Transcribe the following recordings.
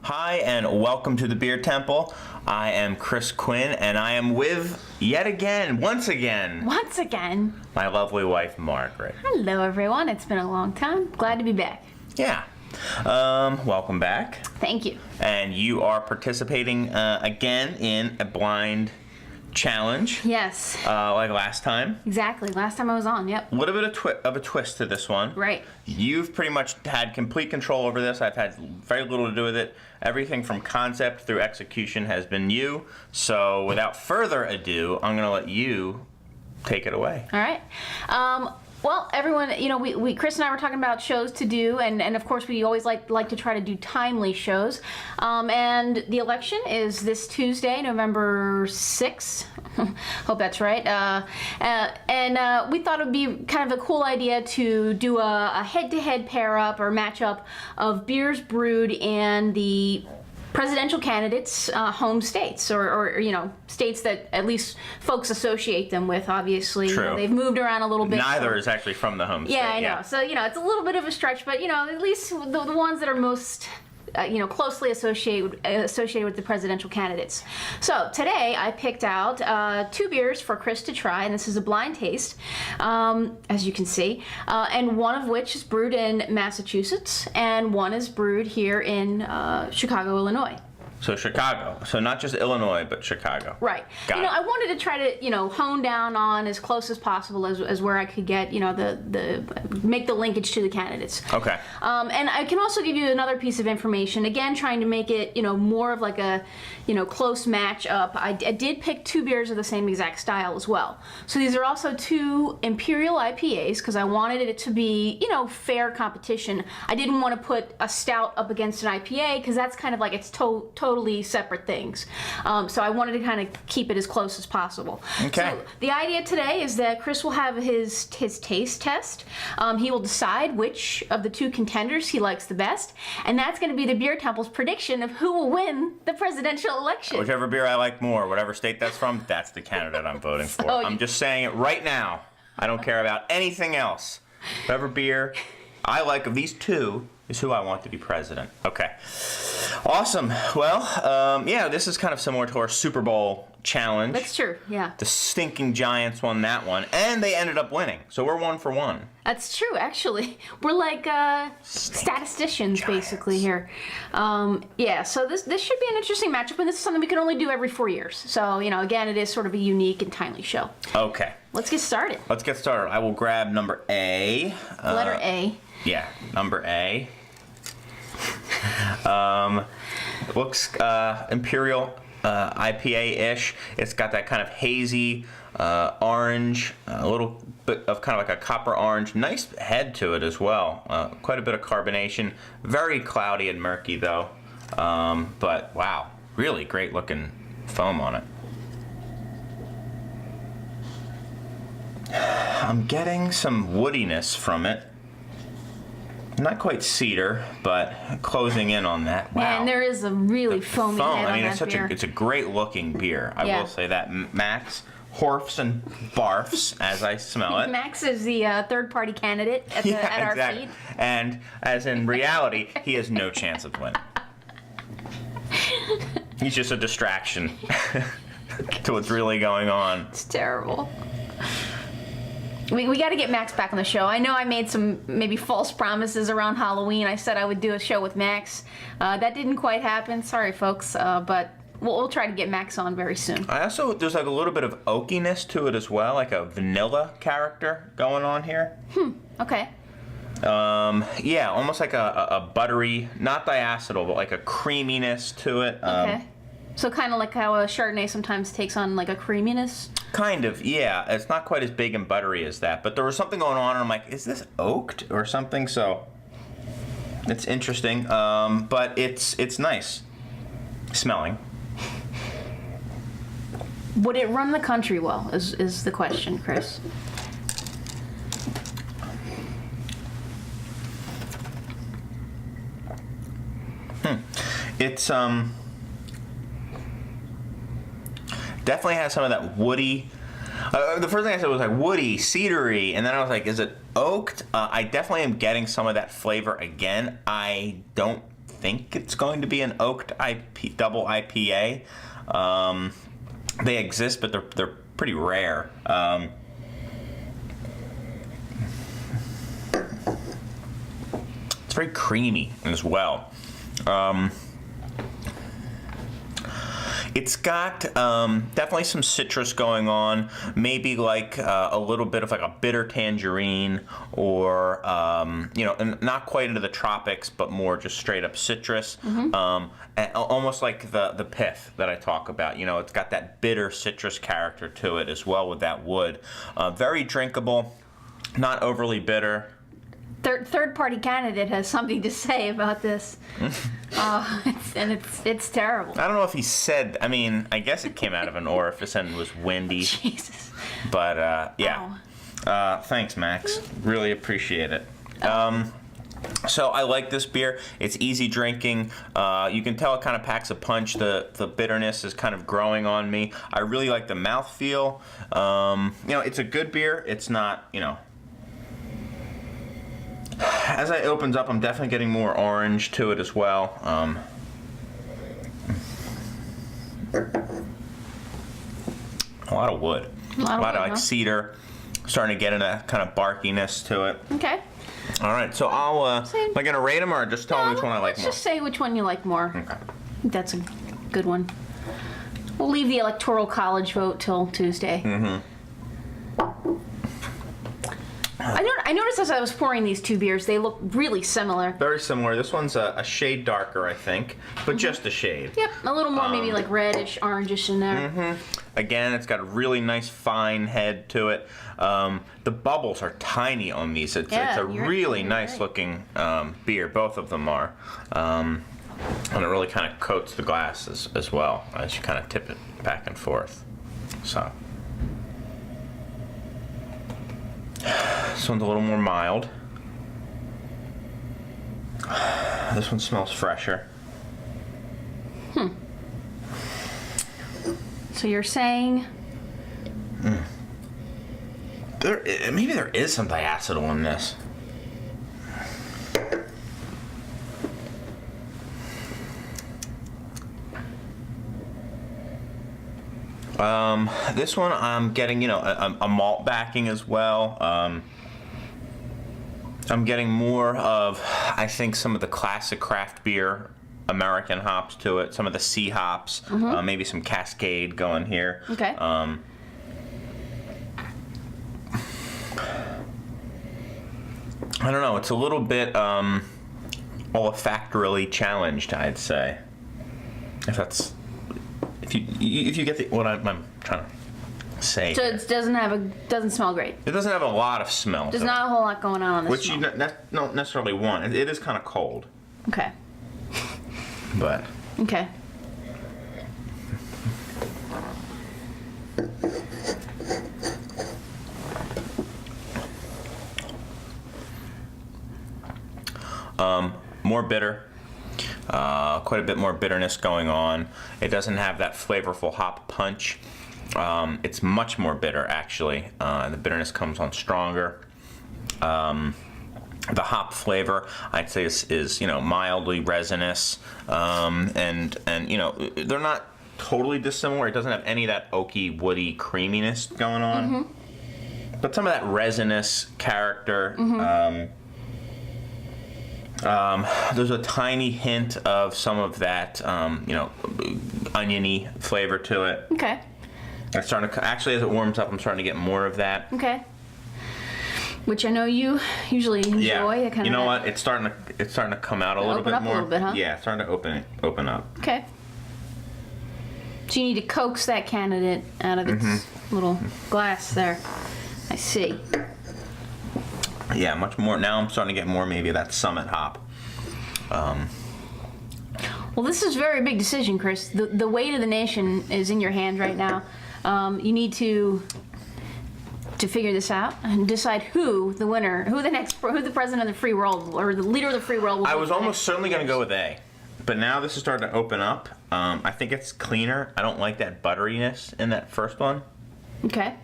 Hi, and welcome to the Beer Temple. I am Chris Quinn, and I am with, once again, my lovely wife, Margaret. Hello, everyone. It's been a long time. Glad to be back. Yeah. Welcome back. Thank you. And you are participating again in a blind challenge. Yes. Like last time. Exactly. Last time I was on, yep. A little bit of a twist to this one. Right. You've pretty much had complete control over this. I've had very little to do with it. Everything from concept through execution has been you. So without further ado, I'm going to let you take it away. All right. Well, everyone, we Chris and I were talking about shows to do, and of course we always like to try to do timely shows. And the election is this Tuesday, November 6th. Hope that's right. And we thought it would be kind of a cool idea to do a head-to-head pair-up or match-up of beers brewed in the presidential candidates' home states, or states that at least folks associate them with. Obviously, True. They've moved around a little bit. Neither is actually from the home state. Yeah, I know. So it's a little bit of a stretch, but at least the ones that are most closely associated with the presidential candidates. So today I picked out 2 beers for Chris to try, and this is a blind taste, as you can see, and one of which is brewed in Massachusetts, and one is brewed here in Chicago, Illinois. So Chicago. So not just Illinois, but Chicago. Right. Got it. I wanted to try to, hone down on as close as possible as where I could get, make the linkage to the candidates. Okay. And I can also give you another piece of information, again, trying to make it, more of like a, close match up. I did pick 2 beers of the same exact style as well. So these are also 2 Imperial IPAs, because I wanted it to be, fair competition. I didn't want to put a stout up against an IPA, because that's kind of like it's totally separate things. So I wanted to kind of keep it as close as possible. Okay. So the idea today is that Chris will have his taste test. He will decide which of the 2 contenders he likes the best, and that's going to be the Beer Temple's prediction of who will win the presidential election. Whichever beer I like more, whatever state that's from, that's the candidate I'm voting for. I'm just saying it right now. I don't care about anything else. Whatever beer I like of these 2 is who I want to be president. Okay. Awesome. Well, this is kind of similar to our Super Bowl challenge. That's true, yeah. The stinking Giants won that one, and they ended up winning. So we're 1 for 1. That's true, actually. We're like statisticians, basically, here. So this should be an interesting matchup, and this is something we can only do every 4 years. So, again, it is sort of a unique and timely show. Okay. Let's get started. I will grab number A. Letter A. Yeah, number A. Looks Imperial IPA-ish. It's got that kind of hazy orange, a little bit of kind of like a copper orange. Nice head to it as well. Quite a bit of carbonation. Very cloudy and murky though. But wow, really great looking foam on it. I'm getting some woodiness from it. Not quite cedar, but closing in on that. Wow. Yeah, and there is a really foamy head on that beer. It's a great looking beer. I will say that. Max horfs and barfs as I smell it. Max is the third-party candidate at our feet. And as in reality, he has no chance of winning. He's just a distraction to what's really going on. It's terrible. We got to get Max back on the show. I know I made some maybe false promises around Halloween. I said I would do a show with Max. That didn't quite happen. Sorry, folks. But we'll try to get Max on very soon. There's like a little bit of oakiness to it as well, like a vanilla character going on here. Okay. Almost like a buttery, not diacetyl, but like a creaminess to it. Okay. So kind of like how a Chardonnay sometimes takes on like a creaminess? Kind of, yeah. It's not quite as big and buttery as that, but there was something going on, and I'm like, is this oaked or something? So it's interesting, but it's nice smelling. Would it run the country well, is the question, Chris? It's definitely has some of that woody. The first thing I said was like woody, cedary, and then I was like, is it oaked? I definitely am getting some of that flavor again. I don't think it's going to be an oaked double IPA. They exist, but they're pretty rare. It's very creamy as well. It's got definitely some citrus going on, maybe like a little bit of like a bitter tangerine, or and not quite into the tropics, but more just straight up citrus. And almost like the pith that I talk about. It's got that bitter citrus character to it as well with that wood. Very drinkable, not overly bitter. Third-party candidate has something to say about this, it's terrible. I don't know if he said. I mean, I guess it came out of an orifice and was windy. Jesus. But yeah. Thanks, Max. Really appreciate it. So I like this beer. It's easy drinking. You can tell it kind of packs a punch. The bitterness is kind of growing on me. I really like the mouthfeel. It's a good beer. It's not, as it opens up, I'm definitely getting more orange to it as well. A lot of wood. A lot of like cedar. Starting to get into that kind of barkiness to it. Okay. All right, so I'll. Am I gonna rate them or just tell me which one I like more? Let's just say which one you like more. Okay. I think that's a good one. We'll leave the electoral college vote till Tuesday. I noticed as I was pouring these two beers, they look really similar. Very similar. This one's a shade darker, I think, but just a shade. Yep, a little more maybe like reddish, orangish in there. Again, it's got a really nice fine head to it. The bubbles are tiny on these. It's a really nice looking beer. Both of them are. And it really kind of coats the glass as well as you kind of tip it back and forth. So. This one's a little more mild. This one smells fresher. So you're saying? Maybe there is some diacetyl in this. This one I'm getting, a malt backing as well. I'm getting more of, I think, some of the classic craft beer American hops to it. Some of the C hops, maybe some Cascade going here. Okay. I don't know. It's a little bit olfactorily challenged, I'd say. If you get what I'm trying to say. So it doesn't smell great. It doesn't have a lot of smell. There's not a whole lot going on this. Which you don't necessarily want. It is kind of cold. Okay. But. Okay. More bitter. Quite a bit more bitterness going on. It doesn't have that flavorful hop punch. It's much more bitter, actually. The bitterness comes on stronger. The hop flavor, I'd say, is mildly resinous, and they're not totally dissimilar. It doesn't have any of that oaky, woody creaminess going on, but some of that resinous character. There's a tiny hint of some of that, oniony flavor to it. Okay. It's starting to, actually, as it warms up, I'm starting to get more of that. Okay. Which I know you usually enjoy. Yeah. You know what? It's starting to come out a little bit more. Open up a little bit, huh? Yeah, it's starting to open up. Okay. So you need to coax that candidate out of its little glass there. I see. Yeah, much more. Now I'm starting to get more maybe of that Summit hop. Well, this is a very big decision, Chris. The weight of the nation is in your hand right now. You need to figure this out and decide who the winner, who the president of the free world or the leader of the free world will be. I was almost certainly going to go with A, but now this is starting to open up. I think it's cleaner. I don't like that butteriness in that first one. Okay.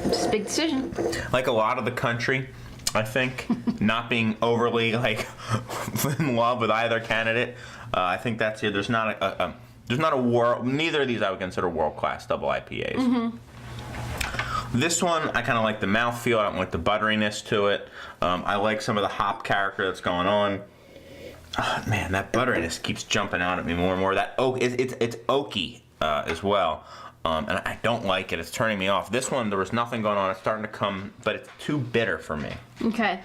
It's a big decision. Like a lot of the country, I think not being overly like in love with either candidate. I think that's it. There's not a world. Neither of these I would consider world-class double IPAs. Mm-hmm. This one I kind of like the mouthfeel. I don't like the butteriness to it. I like some of the hop character that's going on. Oh, man, that butteriness keeps jumping out at me more and more. That oak, it's oaky as well. And I don't like it. It's turning me off. This one, there was nothing going on. It's starting to come, but it's too bitter for me. Okay.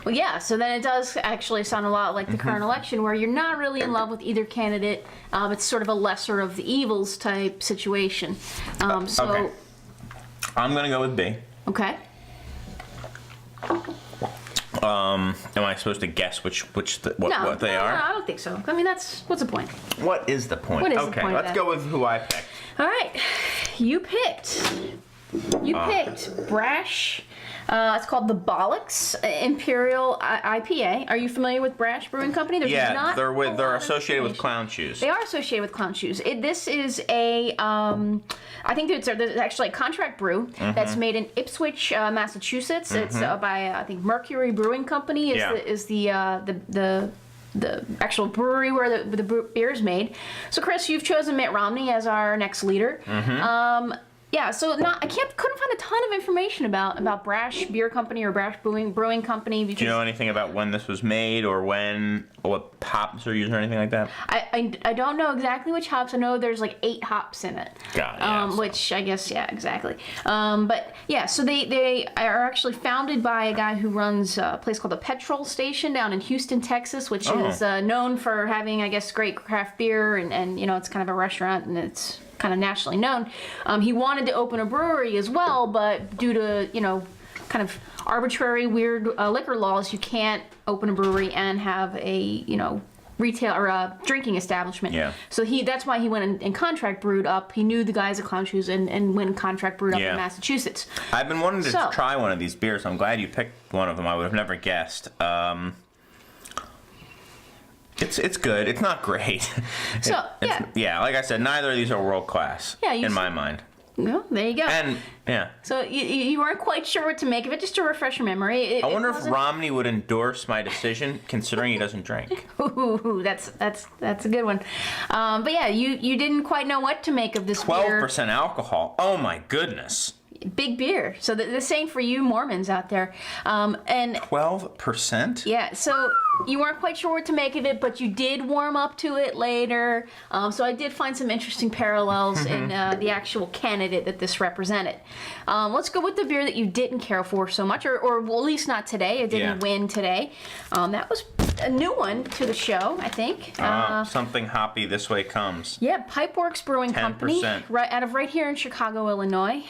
Well, yeah, so then it does actually sound a lot like the current election, where you're not really in love with either candidate. It's sort of a lesser of the evils type situation. Okay. I'm going to go with B. Okay. Am I supposed to guess what they are? No, I don't think so. I mean, what's the point? What is the point? What is the okay, point of let's that? go with who I picked. All right, you picked Brash. It's called the Bollocks Imperial IPA. Are you familiar with Brash Brewing Company? They're associated with clown shoes. They are associated with clown shoes. This is a, I think there's actually a contract brew that's made in Ipswich, Massachusetts. It's by I think Mercury Brewing Company is the actual brewery where the beer is made. So Chris, you've chosen Mitt Romney as our next leader. Yeah, so couldn't find a ton of information about Brash Beer Company or Brash Brewing Company. Because do you know anything about when this was made or what hops are used or anything like that? I don't know exactly which hops. I know there's like 8 hops in it. Got it. Which I guess, yeah, exactly. But yeah, so they are actually founded by a guy who runs a place called the Petrol Station down in Houston, Texas, which is known for having, I guess, great craft beer and it's kind of a restaurant and it's kind of nationally known. He wanted to open a brewery as well, but due to, kind of arbitrary, weird liquor laws, you can't open a brewery and have a, retail or a drinking establishment. Yeah. So that's why he went and contract brewed up. He knew the guys at Clown Shoes and went and contract brewed up in Massachusetts. I've been wanting to try one of these beers. I'm glad you picked one of them. I would have never guessed. It's good. It's not great. Like I said, neither of these are world class in my mind. No, there you go. And so you weren't quite sure what to make of it. Just to refresh your memory, I wonder if Romney would endorse my decision, considering he doesn't drink. Ooh, that's a good one. But yeah, you didn't quite know what to make of this 12% alcohol. Oh my goodness. Big beer. So the same for you Mormons out there. And 12%? Yeah. So you weren't quite sure what to make of it, but you did warm up to it later. So I did find some interesting parallels in the actual candidate that this represented. Let's go with the beer that you didn't care for so much, or well, at least not today. It didn't win today. That was a new one to the show, I think. Something hoppy this way comes. Yeah, Pipeworks Brewing Company, right here in Chicago, Illinois.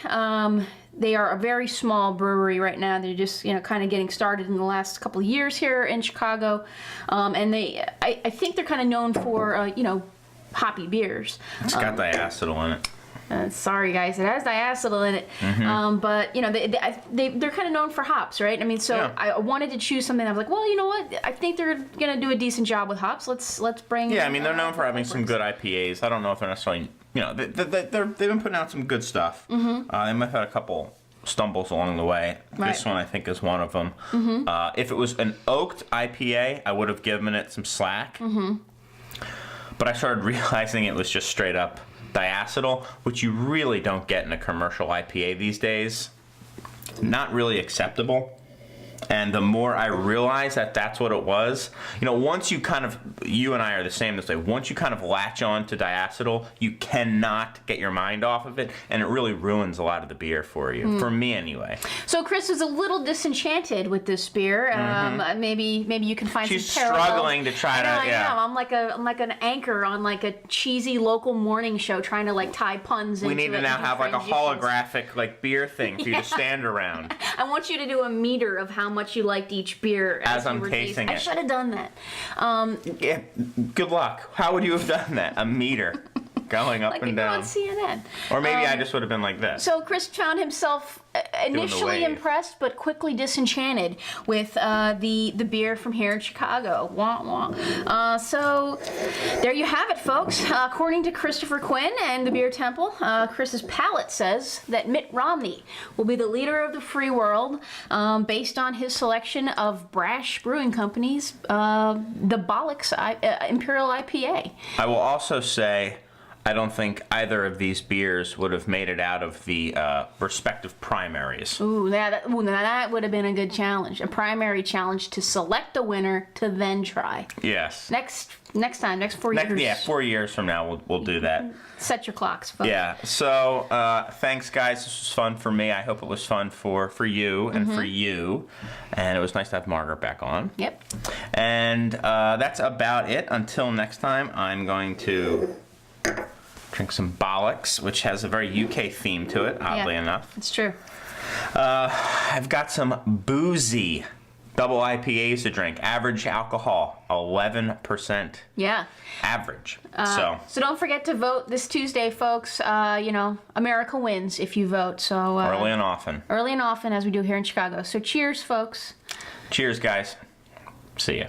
They are a very small brewery right now. They're just, kind of getting started in the last couple of years here in Chicago. And I think they're kind of known for, hoppy beers. It's got diacetyl in it. Sorry, guys, it has diacetyl in it. But, they're kind of known for hops, right? I mean, I wanted to choose something. I was like, well, you know what? I think they're going to do a decent job with hops. Let's bring... Yeah, I mean, they're known for having some good IPAs. I don't know if they're necessarily... they've been putting out some good stuff. They might have had a couple stumbles along the way. Right. This one, I think, is one of them. If it was an oaked IPA, I would have given it some slack. But I started realizing it was just straight up diacetyl, which you really don't get in a commercial IPA these days. Not really acceptable. And the more I realized that that's what it was, once you and I are the same this way, once you kind of latch on to diacetyl, you cannot get your mind off of it, and it really ruins a lot of the beer for you, for me anyway. So Chris is a little disenchanted with this beer. Maybe you can find She's some parallels. Struggling to try to. I know. I'm like an anchor on like a cheesy local morning show trying to like tie puns into it. We need to now have like a holographic like beer thing for you to stand around. I want you to do a meter of how much you liked each beer as I'm tasting it. I should have done that. Good luck. How would you have done that? A meter. going up like and you go down. on CNN. Or maybe I just would have been like this. So Chris found himself initially wave. impressed, but quickly disenchanted with the beer from here in Chicago. Wah, wah. So there you have it, folks. According to Christopher Quinn and the Beer Temple, Chris's palate says that Mitt Romney will be the leader of the free world, based on his selection of Brash Brewing Company's the Bollocks Imperial IPA. I will also say, I don't think either of these beers would have made it out of the respective primaries. Ooh, that would have been a good challenge. A primary challenge to select a winner to then try. Yes. Next time, next 4 years. Yeah, 4 years from now, we'll do that. Set your clocks, folks. Yeah. So thanks, guys. This was fun for me. I hope it was fun for you and for you. And it was nice to have Margaret back on. Yep. And that's about it. Until next time, I'm going to drink some Bollocks, which has a very UK theme to it, oddly enough. It's true. I've got some boozy double IPAs to drink. Average alcohol, 11%. Yeah. Average. So don't forget to vote this Tuesday, folks. America wins if you vote. So early and often. Early and often, as we do here in Chicago. So cheers, folks. Cheers, guys. See ya.